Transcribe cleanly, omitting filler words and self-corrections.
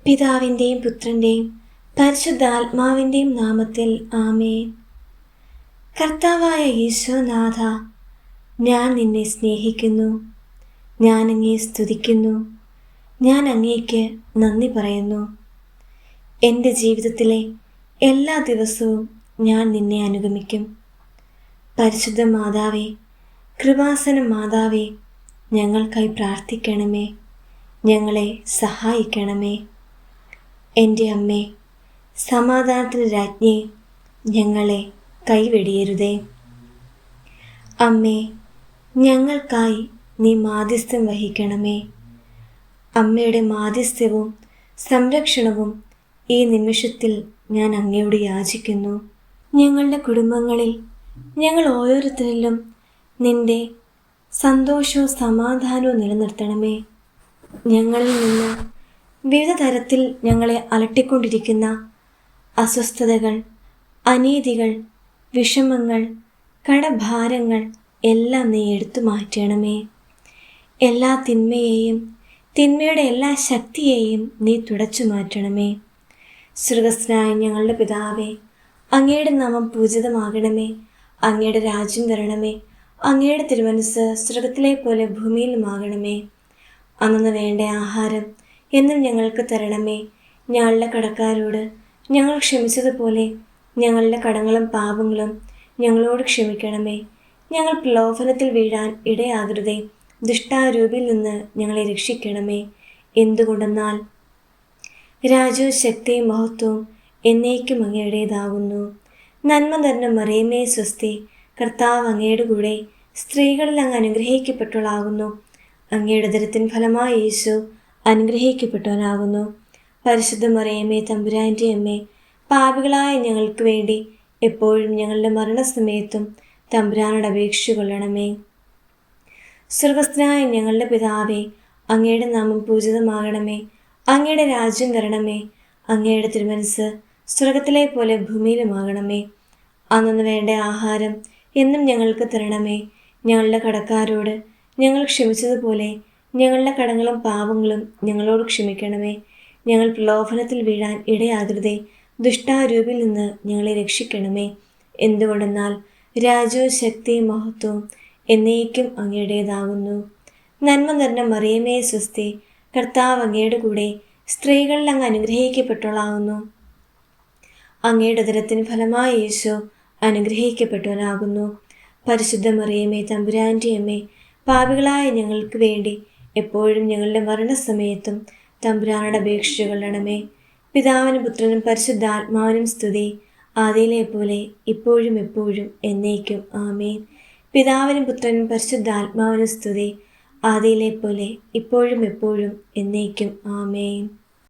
പിതാവിൻ്റെയും പുത്രൻ്റെയും പരിശുദ്ധാത്മാവിൻ്റെയും നാമത്തിൽ ആമേൻ. കർത്താവായ യേശുനാഥ, ഞാൻ നിന്നെ സ്നേഹിക്കുന്നു, ഞാൻ അങ്ങയെ സ്തുതിക്കുന്നു, ഞാൻ അങ്ങേക്ക് നന്ദി പറയുന്നു. എൻ്റെ ജീവിതത്തിലെ എല്ലാ ദിവസവും ഞാൻ നിന്നെ അനുഗമിക്കും. പരിശുദ്ധ മാതാവേ, കൃപാസന മാതാവേ, ഞങ്ങൾക്കായി പ്രാർത്ഥിക്കണമേ, ഞങ്ങളെ സഹായിക്കണമേ. എൻ്റെ അമ്മേ, സമാധാനത്തിൻ്റെ രാജ്ഞി, ഞങ്ങളെ കൈവെടിയരുതേ. അമ്മേ, ഞങ്ങൾക്കായി നീ മാധ്യസ്ഥം വഹിക്കണമേ. അമ്മയുടെ മാധ്യസ്ഥ്യവും സംരക്ഷണവും ഈ നിമിഷത്തിൽ ഞാൻ അങ്ങയോട് യാചിക്കുന്നു. ഞങ്ങളുടെ കുടുംബങ്ങളിൽ ഞങ്ങൾ ഓരോരുത്തരിലും നിൻ്റെ സന്തോഷവും സമാധാനവും നിലനിർത്തണമേ. ഞങ്ങളിൽ നിന്ന് വിവിധ തരത്തിൽ ഞങ്ങളെ അലട്ടിക്കൊണ്ടിരിക്കുന്ന അസ്വസ്ഥതകൾ, അനീതികൾ, വിഷമങ്ങൾ, കടഭാരങ്ങൾ എല്ലാം നീ എടുത്തു മാറ്റണമേ. എല്ലാ തിന്മയെയും തിന്മയുടെ എല്ലാ ശക്തിയെയും നീ തുടച്ചു മാറ്റണമേ. സ്വർഗ്ഗസ്ഥനായ ഞങ്ങളുടെ പിതാവേ, അങ്ങയുടെ നാമം പൂജിതമാകണമേ. അങ്ങയുടെ രാജ്യം വരണമേ. അങ്ങയുടെ തിരുമനസ്സ് സ്വർഗ്ഗത്തിലെ പോലെ ഭൂമിയിലുമാകണമേ. അന്നു വേണ്ട ആഹാരം എന്നും ഞങ്ങൾക്ക് തരണമേ. ഞങ്ങളുടെ കടക്കാരോട് ഞങ്ങൾ ക്ഷമിച്ചതുപോലെ ഞങ്ങളുടെ കടങ്ങളും പാപങ്ങളും ഞങ്ങളോട് ക്ഷമിക്കണമേ. ഞങ്ങൾ പ്രലോഭനത്തിൽ വീഴാൻ ഇടയാകരുതേ. ദുഷ്ടാരൂപിയിൽ നിന്ന് ഞങ്ങളെ രക്ഷിക്കണമേ. എന്തുകൊണ്ടെന്നാൽ രാജ്യവും ശക്തിയും മഹത്വവും എന്നേക്കും അങ്ങയുടേതാകുന്നു. നന്മ നിറഞ്ഞ മറിയമേ സ്വസ്തി, കർത്താവ് അങ്ങയുടെ കൂടെ സ്ത്രീകളിൽ അങ്ങ് അനുഗ്രഹിക്കപ്പെട്ടവളാകുന്നു. അങ്ങയുടെ ഉദരത്തിൻ ഫലമായ യേശു അനുഗ്രഹിക്കപ്പെട്ടവനാകുന്നു. പരിശുദ്ധ മറിയമേ, തമ്പുരാൻ്റെ അമ്മേ, പാപികളായ ഞങ്ങൾക്ക് വേണ്ടി എപ്പോഴും ഞങ്ങളുടെ മരണസമയത്തും തമ്പുരാനോട് അപേക്ഷിച്ചു കൊള്ളണമേ. സ്വർഗ്ഗസ്ഥനായ ഞങ്ങളുടെ പിതാവേ, അങ്ങയുടെ നാമം പൂജിതമാകണമേ. അങ്ങയുടെ രാജ്യം വരണമേ. അങ്ങയുടെ തിരുമനസ്സ് സ്വർഗ്ഗത്തിലെ പോലെ ഭൂമിയിലുമാകണമേ. അന്നു വേണ്ട ആഹാരം എന്നും ഞങ്ങൾക്ക് തരണമേ. ഞങ്ങളുടെ കടക്കാരോട് ഞങ്ങൾ ക്ഷമിച്ചതുപോലെ ഞങ്ങളുടെ കടങ്ങളും പാപങ്ങളും ഞങ്ങളോട് ക്ഷമിക്കണമേ. ഞങ്ങൾ പ്രലോഭനത്തിൽ വീഴാൻ ഇടയാകരുതേ. ദുഷ്ടാരൂപിൽ നിന്ന് ഞങ്ങളെ രക്ഷിക്കണമേ. എന്തുകൊണ്ടെന്നാൽ രാജ്യവും ശക്തിയും മഹത്വവും എന്നേക്കും അങ്ങയുടേതാകുന്നു. നന്മ നിറഞ്ഞ മറിയമേ സ്വസ്തി, കർത്താവ് അങ്ങയുടെ കൂടെ സ്ത്രീകളിൽ അങ്ങ് അനുഗ്രഹിക്കപ്പെട്ടവളാകുന്നു. അങ്ങയുടെ ഉദരത്തിന് ഫലമായ യേശു അനുഗ്രഹിക്കപ്പെട്ടവനാകുന്നു. പരിശുദ്ധ മറിയമേ, തമ്പുരാൻ്റെ അമ്മേ, പാപികളായ ഞങ്ങൾക്ക് വേണ്ടി എപ്പോഴും ഞങ്ങളുടെ മരണസമയത്തും തമ്പുരാനോട് അപേക്ഷിച്ചു കൊള്ളണമേ. പിതാവിനും പുത്രനും പരിശുദ്ധാത്മാവിനും സ്തുതി, ആദിയിലെ പോലെ ഇപ്പോഴും എപ്പോഴും എന്നേക്കും ആമേൻ. പിതാവിനും പുത്രനും പരിശുദ്ധാത്മാവിനും സ്തുതി, ആദിയിലെ പോലെ ഇപ്പോഴും എപ്പോഴും എന്നേക്കും ആമേൻ.